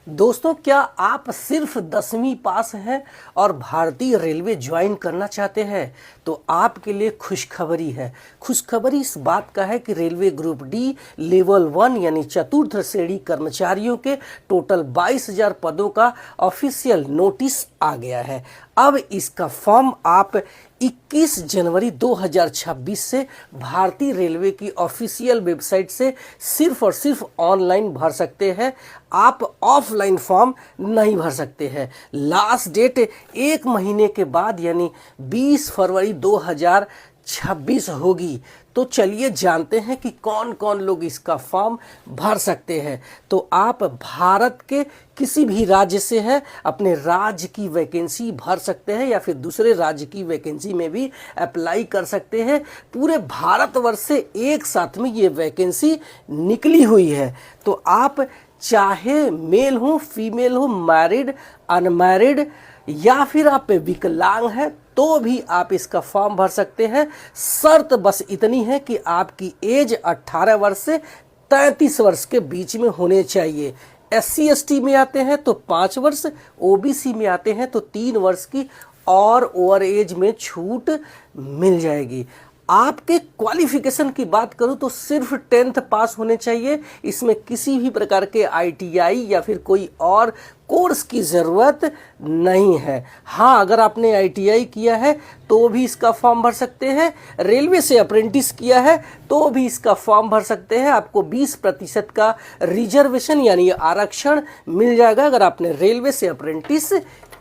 दोस्तों, क्या आप सिर्फ 10वीं पास हैं और भारतीय रेलवे ज्वाइन करना चाहते हैं? तो आपके लिए खुशखबरी है। खुशखबरी इस बात का है कि रेलवे ग्रुप डी लेवल 1 यानी चतुर्थ श्रेणी कर्मचारियों के टोटल 22,000 पदों का ऑफिशियल नोटिस आ गया है। अब इसका फॉर्म आप 21 जनवरी 2026 से भारतीय रेलवे की ऑफिशियल वेबसाइट से सिर्फ और सिर्फ ऑनलाइन भर सकते हैं। आप ऑफलाइन फॉर्म नहीं भर सकते हैं। लास्ट डेट 1 महीने के बाद यानी 20 फरवरी 2026 होगी। तो चलिए जानते हैं कि कौन कौन लोग इसका फॉर्म भर सकते हैं। तो आप भारत के किसी भी राज्य से है, अपने राज्य की वैकेंसी भर सकते हैं या फिर दूसरे राज्य की वैकेंसी में भी अप्लाई कर सकते हैं। पूरे भारतवर्ष से एक साथ में ये वैकेंसी निकली हुई है। तो आप चाहे मेल हो, फीमेल हो, मैरिड, अनमैरिड या फिर आप विकलांग हैं तो भी आप इसका फॉर्म भर सकते हैं। शर्त बस इतनी है कि आपकी एज 18 वर्ष से 33 वर्ष के बीच में होने चाहिए। SC ST में आते हैं तो 5 वर्ष, OBC में आते हैं तो 3 वर्ष की और ओवर एज में छूट मिल जाएगी। आपके क्वालिफिकेशन की बात करूं तो सिर्फ 10th पास होने चाहिए। इसमें किसी भी प्रकार के ITI या फिर कोई और कोर्स की ज़रूरत नहीं है। हाँ, अगर आपने ITI किया है तो भी इसका फॉर्म भर सकते हैं। रेलवे से अप्रेंटिस किया है तो भी इसका फॉर्म भर सकते हैं। आपको 20% का रिजर्वेशन यानी आरक्षण मिल जाएगा अगर आपने रेलवे से अप्रेंटिस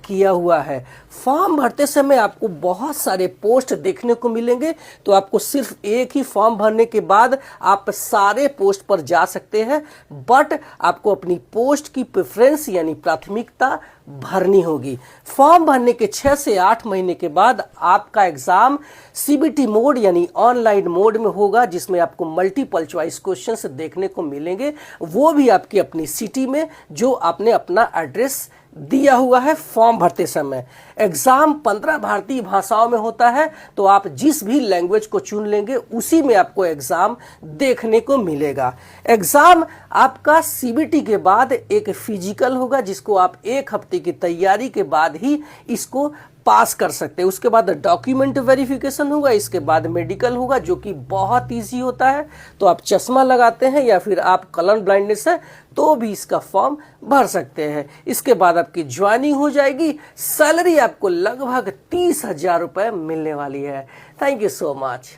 किया हुआ है। फॉर्म भरते समय आपको बहुत सारे पोस्ट देखने को मिलेंगे, तो आपको सिर्फ एक ही फॉर्म भरने के बाद आप सारे पोस्ट पर जा सकते हैं। बट आपको अपनी पोस्ट की प्रेफरेंस यानी प्राथमिकता भरनी होगी। फॉर्म भरने के 6 से 8 महीने के बाद आपका एग्जाम CBT मोड यानी ऑनलाइन मोड में होगा, जिसमें आपको मल्टीपल चॉइस क्वेश्चंस देखने को मिलेंगे, वो भी आपकी अपनी सिटी में जो आपने अपना एड्रेस दिया हुआ है फॉर्म भरते समय। एग्जाम 15 भारतीय भाषाओं में होता है, तो आप जिस भी लैंग्वेज को चुन लेंगे उसी में आपको एग्जाम देखने को मिलेगा। एग्जाम आपका CBT के बाद एक फिजिकल होगा, जिसको आप 1 हफ्ते की तैयारी के बाद ही इसको पास कर सकते हैं। उसके बाद डॉक्यूमेंट वेरिफिकेशन होगा, इसके बाद मेडिकल होगा जो कि बहुत इजी होता है। तो आप चश्मा लगाते हैं या फिर आप कलर ब्लाइंडनेस है तो भी इसका फॉर्म भर सकते हैं। इसके बाद आपकी ज्वाइनिंग हो जाएगी। सैलरी आपको लगभग 30,000 रुपये मिलने वाली है। Thank you so much.